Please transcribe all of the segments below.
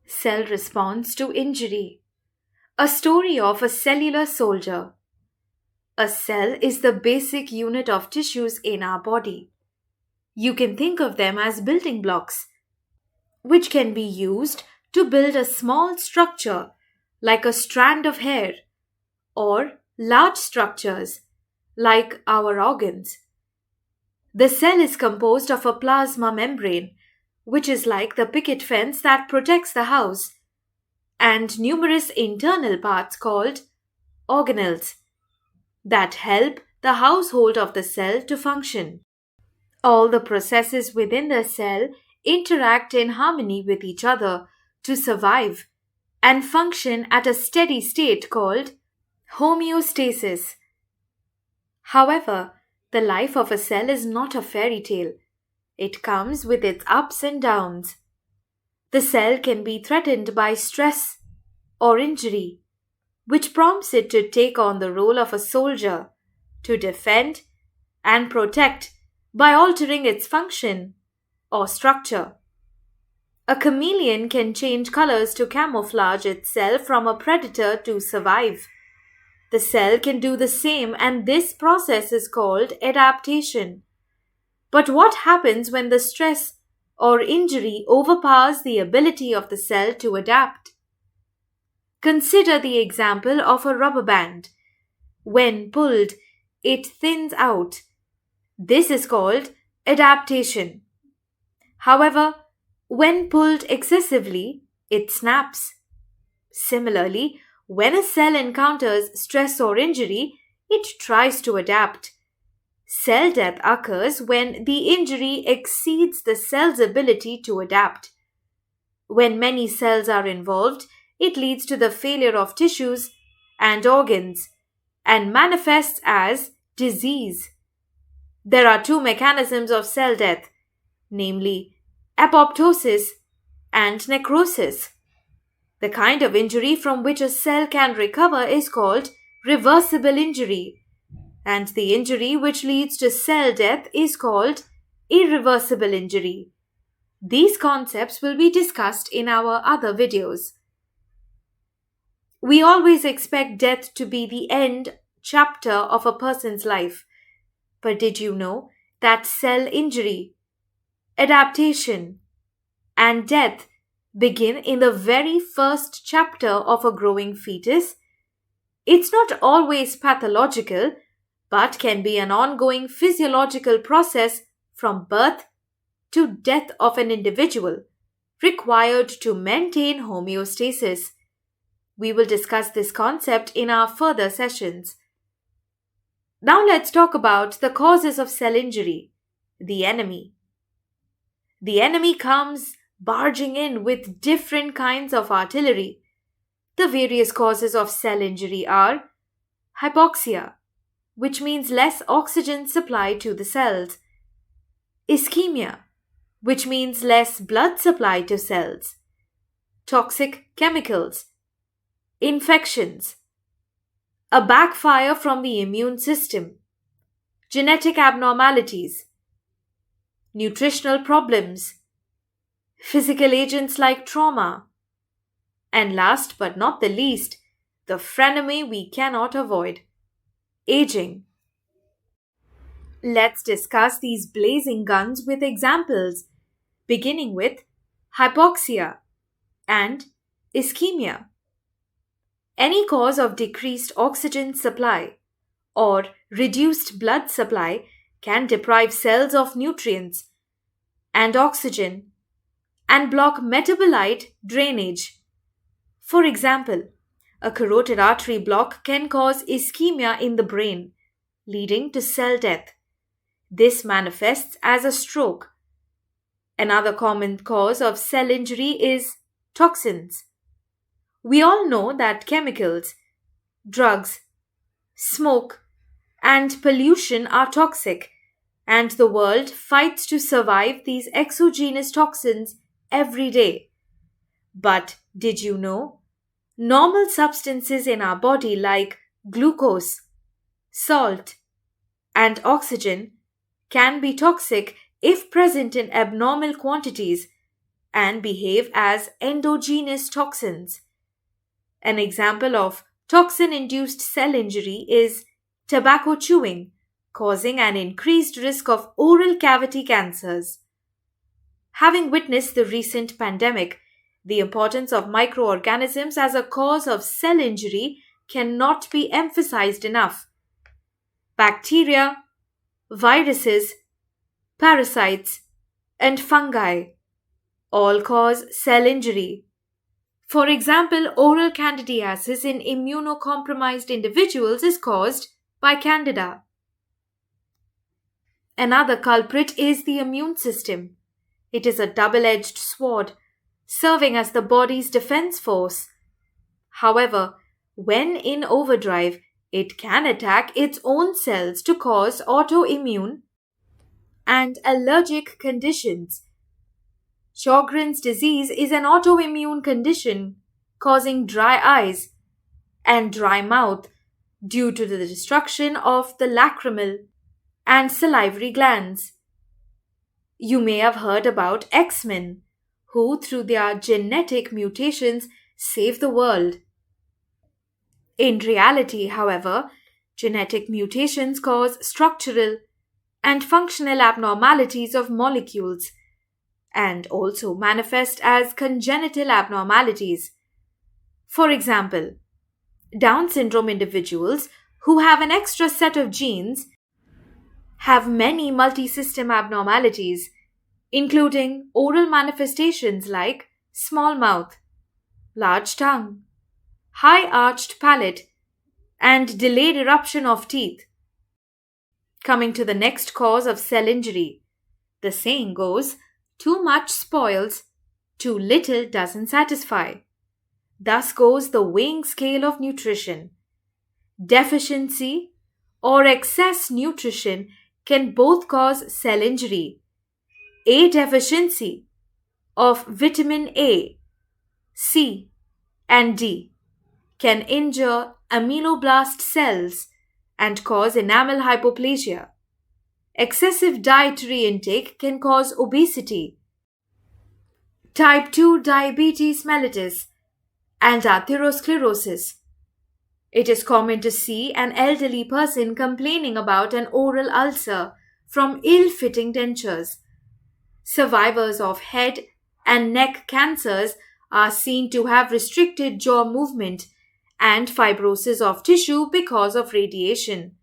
Cell response to injury. A story of a cellular soldier. A cell is the basic unit of tissues in our body. You can think of them as building blocks, which can be used to build a small structure like a strand of hair or large structures like our organs. The cell is composed of a plasma membrane, which is like the picket fence that protects the house, and numerous internal parts called organelles that help the household of the cell to function. All the processes within the cell interact in harmony with each other to survive and function at a steady state called homeostasis. However, the life of a cell is not a fairy tale. It comes with its ups and downs. The cell can be threatened by stress or injury, which prompts it to take on the role of a soldier to defend and protect by altering its function or structure. A chameleon can change colors to camouflage itself from a predator to survive. The cell can do the same, and this process is called adaptation. But what happens when the stress or injury overpowers the ability of the cell to adapt? Consider the example of a rubber band. When pulled, it thins out. This is called adaptation. However, when pulled excessively, it snaps. Similarly, when a cell encounters stress or injury, it tries to adapt. Cell death occurs when the injury exceeds the cell's ability to adapt. When many cells are involved, it leads to the failure of tissues and organs and manifests as disease. There are two mechanisms of cell death, namely apoptosis and necrosis. The kind of injury from which a cell can recover is called reversible injury, and the injury which leads to cell death is called irreversible injury. These concepts will be discussed in our other videos. We always expect death to be the end chapter of a person's life. But did you know that cell injury, adaptation, and death begin in the very first chapter of a growing fetus? It's not always pathological, but can be an ongoing physiological process from birth to death of an individual, required to maintain homeostasis. We will discuss this concept in our further sessions. Now let's talk about the causes of cell injury, the enemy. The enemy comes barging in with different kinds of artillery. The various causes of cell injury are hypoxia, which means less oxygen supply to the cells; ischemia, which means less blood supply to cells; toxic chemicals; infections; a backfire from the immune system; genetic abnormalities; nutritional problems; physical agents like trauma; and last but not the least, the frenemy we cannot avoid, aging. Let's discuss these blazing guns with examples, beginning with hypoxia and ischemia. Any cause of decreased oxygen supply or reduced blood supply can deprive cells of nutrients and oxygen and block metabolite drainage. For example, a carotid artery block can cause ischemia in the brain, leading to cell death. This manifests as a stroke. Another common cause of cell injury is toxins. We all know that chemicals, drugs, smoke, and pollution are toxic, and the world fights to survive these exogenous toxins every day. But did you know? Normal substances in our body like glucose, salt, and oxygen can be toxic if present in abnormal quantities, and behave as endogenous toxins. An example of toxin-induced cell injury is tobacco chewing, causing an increased risk of oral cavity cancers. Having witnessed the recent pandemic, the importance of microorganisms as a cause of cell injury cannot be emphasized enough. Bacteria, viruses, parasites, and fungi all cause cell injury. For example, oral candidiasis in immunocompromised individuals is caused by Candida. Another culprit is the immune system. It is a double-edged sword, serving as the body's defense force. However, when in overdrive, it can attack its own cells to cause autoimmune and allergic conditions. Sjogren's disease is an autoimmune condition causing dry eyes and dry mouth due to the destruction of the lacrimal and salivary glands. You may have heard about X-Men, who through their genetic mutations save the world. In reality, however, genetic mutations cause structural and functional abnormalities of molecules and also manifest as congenital abnormalities. For example, Down syndrome individuals who have an extra set of genes have many multisystem abnormalities, including oral manifestations like small mouth, large tongue, high arched palate, and delayed eruption of teeth. Coming to the next cause of cell injury, the saying goes, too much spoils, too little doesn't satisfy. Thus goes the weighing scale of nutrition. Deficiency or excess nutrition can both cause cell injury. A deficiency of vitamin A, C, and D can injure ameloblast cells and cause enamel hypoplasia. Excessive dietary intake can cause obesity, type 2 diabetes mellitus, and atherosclerosis. It is common to see an elderly person complaining about an oral ulcer from ill-fitting dentures. Survivors of head and neck cancers are seen to have restricted jaw movement and fibrosis of tissue because of radiation.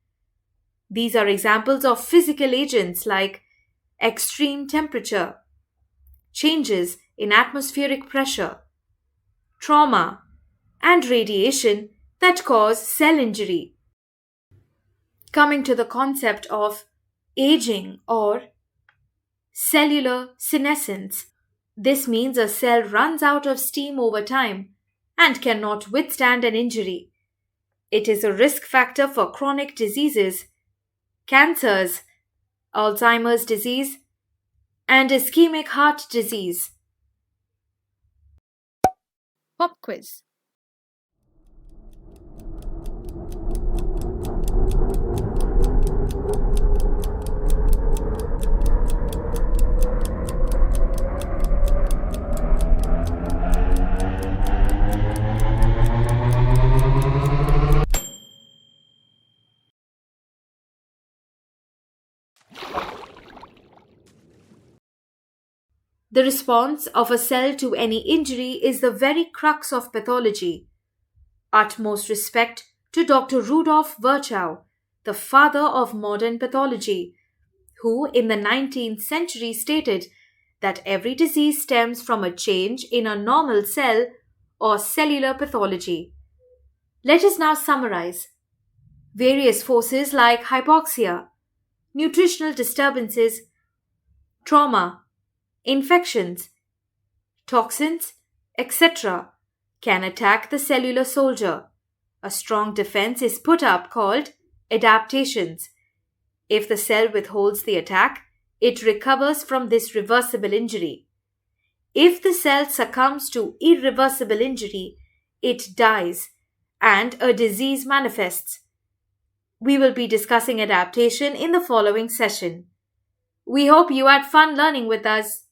These are examples of physical agents like extreme temperature, changes in atmospheric pressure, trauma, and radiation that cause cell injury. Coming to the concept of aging or cellular senescence, this means a cell runs out of steam over time and cannot withstand an injury. It is a risk factor for chronic diseases, cancers, Alzheimer's disease, and ischemic heart disease. Pop quiz. The response of a cell to any injury is the very crux of pathology. Utmost respect to Dr. Rudolf Virchow, the father of modern pathology, who in the 19th century stated that every disease stems from a change in a normal cell or cellular pathology. Let us now summarize. Various forces like hypoxia, nutritional disturbances, trauma, infections, toxins, etc. can attack the cellular soldier. A strong defense is put up called adaptations. If the cell withholds the attack, it recovers from this reversible injury. If the cell succumbs to irreversible injury, it dies and a disease manifests. We will be discussing adaptation in the following session. We hope you had fun learning with us.